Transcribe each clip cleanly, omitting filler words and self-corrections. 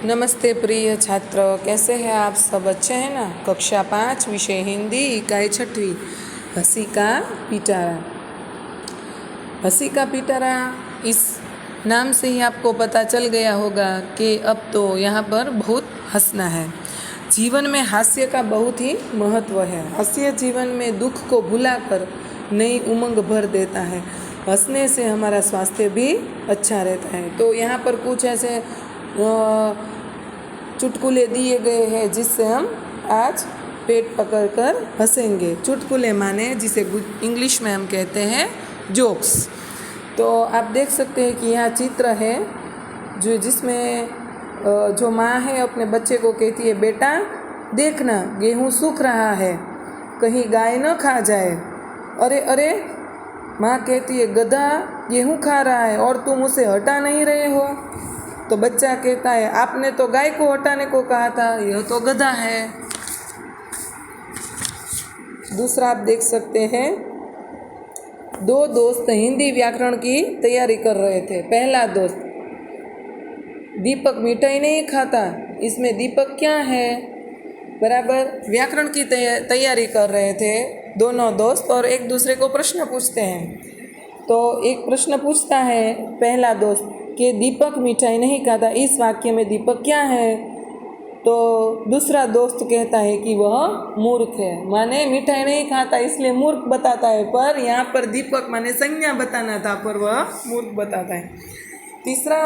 नमस्ते प्रिय छात्र, कैसे हैं आप सब? अच्छे हैं ना? कक्षा 5 विषय हिंदी इकाई 6वीं हंसी का पिटारा। हंसी का पिटारा इस नाम से ही आपको पता चल गया होगा कि अब तो यहाँ पर बहुत हंसना है। जीवन में हास्य का बहुत ही महत्व है। हास्य जीवन में दुख को भुलाकर नई उमंग भर देता है। हंसने से हमारा स्वास्थ्य भी अच्छा रहता है। तो यहाँ पर कुछ ऐसे चुटकुले दिए गए हैं जिससे हम आज पेट पकड़कर हंसेंगे। चुटकुले माने जिसे इंग्लिश में हम कहते हैं जोक्स। तो आप देख सकते हैं कि यहाँ चित्र है जिसमें जो माँ है अपने बच्चे को कहती है, बेटा देखना गेहूँ सूख रहा है, कहीं गाय न खा जाए। अरे अरे, माँ कहती है, गधा गेहूँ खा रहा है और तुम उसे हटा नहीं रहे हो। तो बच्चा कहता है, आपने तो गाय को हटाने को कहा था, यह तो गधा है। दूसरा आप देख सकते हैं, दो दोस्त हिंदी व्याकरण की तैयारी कर रहे थे। पहला दोस्त, दीपक मिठाई नहीं खाता, इसमें दीपक क्या है? बराबर व्याकरण की तैयारी कर रहे थे दोनों दोस्त और एक दूसरे को प्रश्न पूछते हैं। तो एक प्रश्न पूछता है पहला दोस्त कि दीपक मिठाई नहीं खाता, इस वाक्य में दीपक क्या है? तो दूसरा दोस्त कहता है कि वह मूर्ख है, माने मिठाई नहीं खाता इसलिए मूर्ख बताता है, पर यहाँ पर दीपक माने संज्ञा बताना था, पर वह मूर्ख बताता है। तीसरा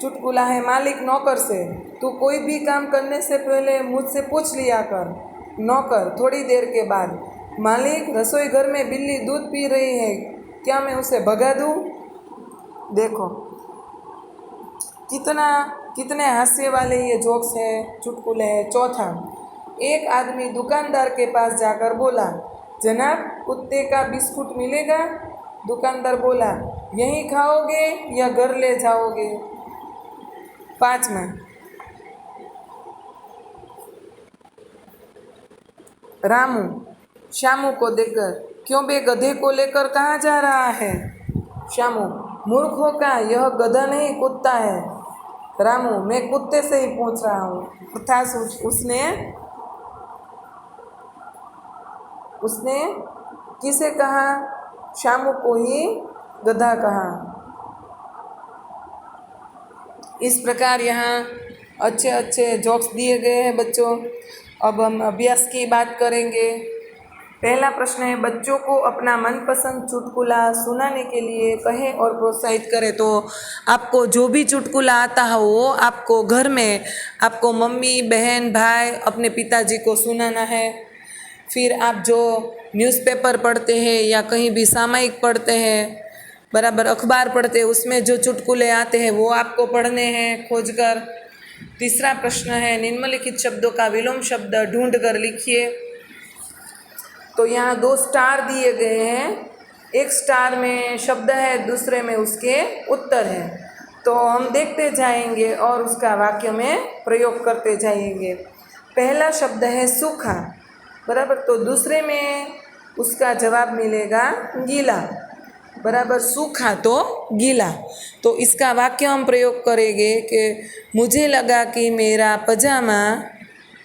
चुटकुला है मालिक नौकर से, तू कोई भी काम करने से पहले मुझसे पूछ लिया कर। नौकर थोड़ी देर के बाद, मालिक रसोई घर में बिल्ली दूध पी रही है, क्या मैं उसे भगा दूँ? देखो कितने हास्य वाले ये जोक्स है, चुटकुले हैं। चौथा, एक आदमी दुकानदार के पास जाकर बोला, जनाब कुत्ते का बिस्कुट मिलेगा? दुकानदार बोला, यहीं खाओगे या घर ले जाओगे? पाँचवा, रामू श्यामू को देखकर, क्यों बे गधे को लेकर कहाँ जा रहा है? श्यामू, मूर्खों का यह गधा नहीं कुत्ता है। रामू, मैं कुत्ते से ही पूछ रहा हूँ। अर्थात उसने किसे कहा? श्यामू को ही गधा कहा। इस प्रकार यहाँ अच्छे अच्छे जोक्स दिए गए हैं बच्चों। अब हम अभ्यास की बात करेंगे। पहला प्रश्न है, बच्चों को अपना मनपसंद चुटकुला सुनाने के लिए कहें और प्रोत्साहित करें। तो आपको जो भी चुटकुला आता है वो आपको घर में आपको मम्मी बहन भाई अपने पिताजी को सुनाना है। फिर आप जो न्यूज़पेपर पढ़ते हैं या कहीं भी सामयिक पढ़ते हैं, बराबर अखबार पढ़ते हैं, उसमें जो चुटकुले आते हैं वो आपको पढ़ने हैं खोजकर। तीसरा प्रश्न है, निम्नलिखित शब्दों का विलोम शब्द ढूंढ कर लिखिए। तो यहाँ 2 स्टार दिए गए हैं, एक स्टार में शब्द है, दूसरे में उसके उत्तर है। तो हम देखते जाएंगे और उसका वाक्य में प्रयोग करते जाएंगे। पहला शब्द है सूखा, बराबर, तो दूसरे में उसका जवाब मिलेगा गीला, बराबर, सूखा तो गीला। तो इसका वाक्य हम प्रयोग करेंगे कि मुझे लगा कि मेरा पजामा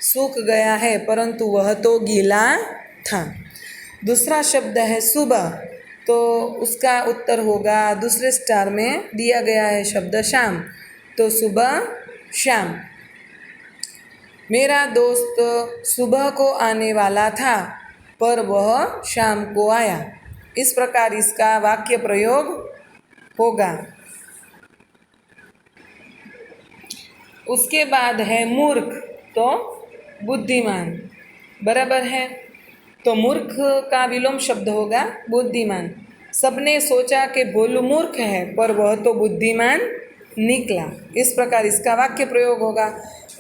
सूख गया है परंतु वह तो गीला था। दूसरा शब्द है सुबह, तो उसका उत्तर होगा, दूसरे स्टार में दिया गया है शब्द शाम, तो सुबह शाम। मेरा दोस्त सुबह को आने वाला था पर वह शाम को आया। इस प्रकार इसका वाक्य प्रयोग होगा। उसके बाद है मूर्ख, तो बुद्धिमान, बराबर है। तो मूर्ख का विलोम शब्द होगा बुद्धिमान। सबने सोचा कि भोलू मूर्ख है पर वह तो बुद्धिमान निकला। इस प्रकार इसका वाक्य प्रयोग होगा।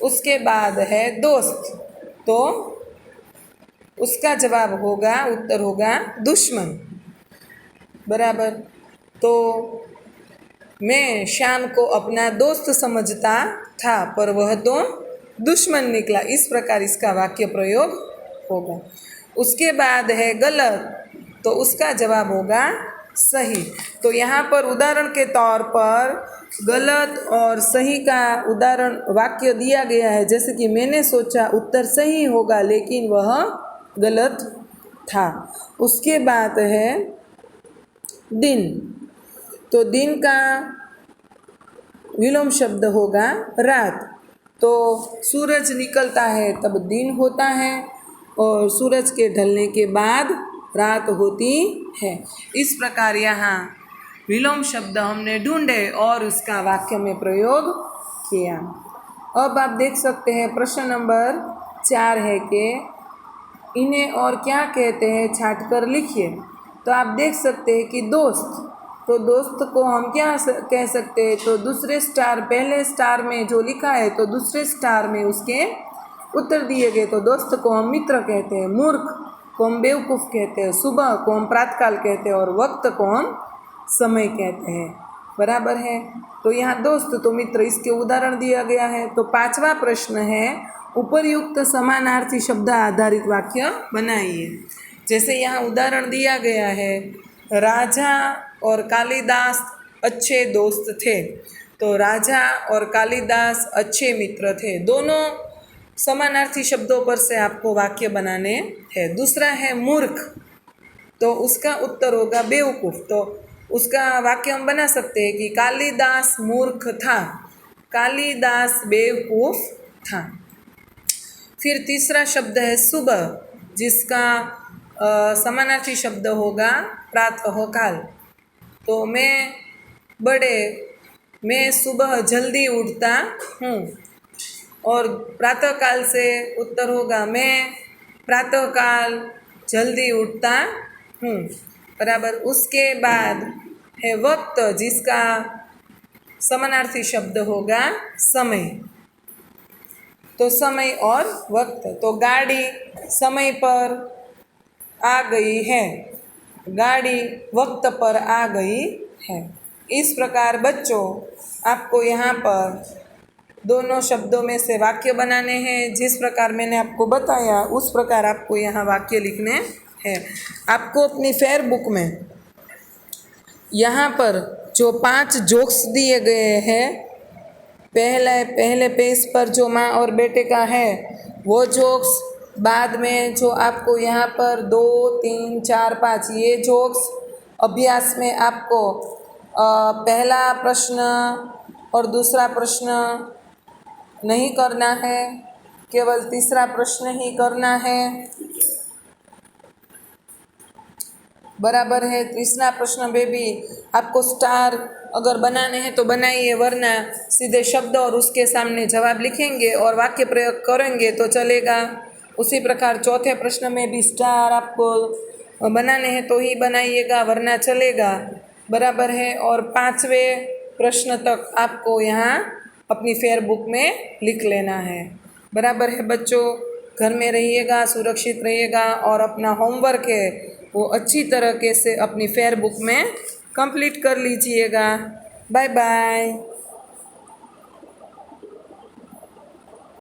उसके बाद है दोस्त, तो उसका जवाब होगा, उत्तर होगा दुश्मन, बराबर। तो मैं शाम को अपना दोस्त समझता था पर वह तो दुश्मन निकला। इस प्रकार इसका वाक्य प्रयोग होगा। उसके बाद है गलत, तो उसका जवाब होगा सही। तो यहाँ पर उदाहरण के तौर पर गलत और सही का उदाहरण वाक्य दिया गया है। जैसे कि मैंने सोचा उत्तर सही होगा लेकिन वह गलत था। उसके बाद है दिन। तो दिन का विलोम शब्द होगा रात। तो सूरज निकलता है तब दिन होता है और सूरज के ढलने के बाद रात होती है। इस प्रकार यहाँ विलोम शब्द हमने ढूंढे और उसका वाक्य में प्रयोग किया। अब आप देख सकते हैं प्रश्न नंबर 4 है कि इन्हें और क्या कहते हैं छाँट कर लिखिए। तो आप देख सकते हैं कि दोस्त, तो दोस्त को हम क्या कह सकते हैं, तो दूसरे स्टार, पहले स्टार में जो लिखा है तो दूसरे स्टार में उसके उत्तर दिए गए। तो दोस्त को हम मित्र कहते हैं, मूर्ख को हम बेवकूफ़ कहते हैं, सुबह को हम प्रातःकाल कहते हैं और वक्त को हम समय कहते हैं। बराबर है। तो यहाँ दोस्त तो मित्र इसके उदाहरण दिया गया है। तो 5वां प्रश्न है उपर्युक्त समानार्थी शब्द आधारित वाक्य बनाइए। जैसे यहाँ उदाहरण दिया गया है, राजा और कालिदास अच्छे दोस्त थे। तो राजा और कालिदास अच्छे मित्र थे। दोनों समानार्थी शब्दों पर से आपको वाक्य बनाने हैं। दूसरा है मूर्ख, तो उसका उत्तर होगा बेवकूफ़। तो उसका वाक्य हम बना सकते हैं कि कालिदास मूर्ख था, कालिदास बेवकूफ़ था। फिर तीसरा शब्द है सुबह, जिसका समानार्थी शब्द होगा प्रातःकाल। तो मैं सुबह जल्दी उठता हूँ और प्रातःकाल से उत्तर होगा मैं प्रातःकाल जल्दी उठता हूँ। बराबर। उसके बाद है वक्त, जिसका समानार्थी शब्द होगा समय। तो समय और वक्त। तो गाड़ी समय पर आ गई है, गाड़ी वक्त पर आ गई है। इस प्रकार बच्चों आपको यहाँ पर दोनों शब्दों में से वाक्य बनाने हैं। जिस प्रकार मैंने आपको बताया उस प्रकार आपको यहाँ वाक्य लिखने हैं। आपको अपनी फेयर बुक में यहाँ पर जो 5 जोक्स दिए गए हैं, पहले पेज पर जो माँ और बेटे का है वो जोक्स, बाद में जो आपको यहाँ पर 2, 3, 4, 5 ये जोक्स अभ्यास में आपको पहला प्रश्न और दूसरा प्रश्न नहीं करना है, केवल तीसरा प्रश्न ही करना है। बराबर है। तीसरा प्रश्न में भी आपको स्टार अगर बनाने हैं तो बनाइए, वरना सीधे शब्द और उसके सामने जवाब लिखेंगे और वाक्य प्रयोग करेंगे तो चलेगा। उसी प्रकार चौथे प्रश्न में भी स्टार आपको बनाने हैं तो ही बनाइएगा, वरना चलेगा। बराबर है। और 5वें प्रश्न तक आपको यहाँ अपनी फेयर बुक में लिख लेना है। बराबर है बच्चों। घर में रहिएगा, सुरक्षित रहिएगा और अपना होमवर्क है वो अच्छी तरीके से अपनी फेयर बुक में कंप्लीट कर लीजिएगा। Bye bye.